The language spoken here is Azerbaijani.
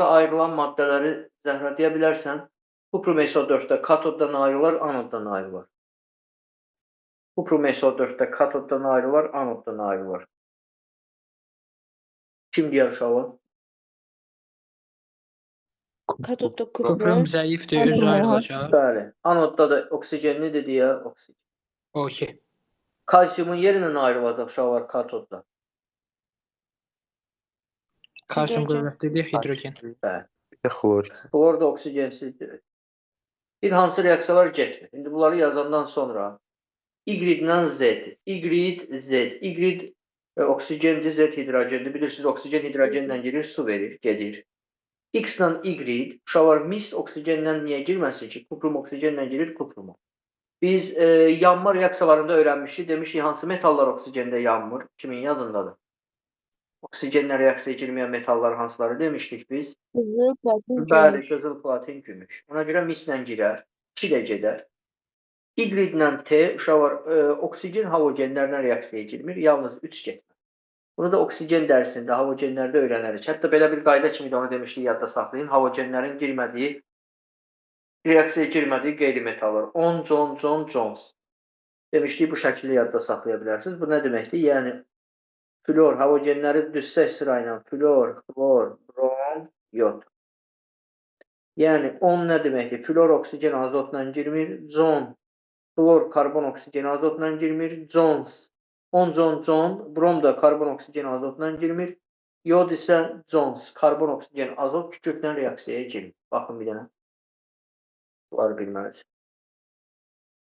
ayrılan maddələri zəhərləyə bilərsən. Kuprum SO4-də katoddan ayrılar, anoddan ayrılar. Kuprum SO4-də katoddan ayrılar, anoddan ayrılar. Kim deyər uşağı? Katodda Kuprum kuprum. zəifdir, özü ayrılacaq. Bəli. Anodda da oksigenlidir deyə oksigen. Okey. Kalsiumun yerindən ayrılacaq uşaqlar katodda. Kalsium Hidrogen. qüvvətlidir, hidrogen. Bəli. Xlor. Xlor da oksigensizdir. Bir hansı reaksiyalar getmir. İndi bunları yazandan sonra Y-dən Z, Y oksigendir, Z hidrogendir. Bilirsiniz, oksigen hidrogenlə girir, su verir, gedir. X-lə Y, uşaqlar mis oksigenlə niyə girməsin ki? Kuprum oksigenlə girir, kupruma. Biz yanma reaksiyalarında öyrənmişik. Demişik, hansı metallar oksigendə yanmır? Kimin yadındadır? Oksigenlə reaksiyaya girməyən metallar hansıları demişdik biz? Qızıl, platin, Bəli, gümüş. qızıl, platin, gümüş. Ona görə mislə girər, 2 ilə gedər. Y-lə T uşaqlar oksigen halogenlərlə reaksiyaya girmir, yalnız 3 getmir. Bunu da oksigen dərsində, halogenlərdə öyrənərik. Hətta belə bir qayda kimi də onu demişdik, yadda saxlayın. Halogenlərin girmədiyi, reaksiyaya girmədiyi qeyri-metallar. Jones. Demişdik, bu şəkildə yadda saxlaya bilərsiniz. Bu nə deməkdir? Yəni, flor, halogenləri düzsək sırayla flor, xlor, brom, yod. Yəni 10 nə deməkdir? Flor oksigen azotla girmir, flor karbon oksigen azotla girmir, Jones, brom da karbon oksigen azotla girmir, yod isə Jones, karbon oksigen azot kükürtlə reaksiyaya girmir. Baxın bir dənə. Bunları bilməlisiniz.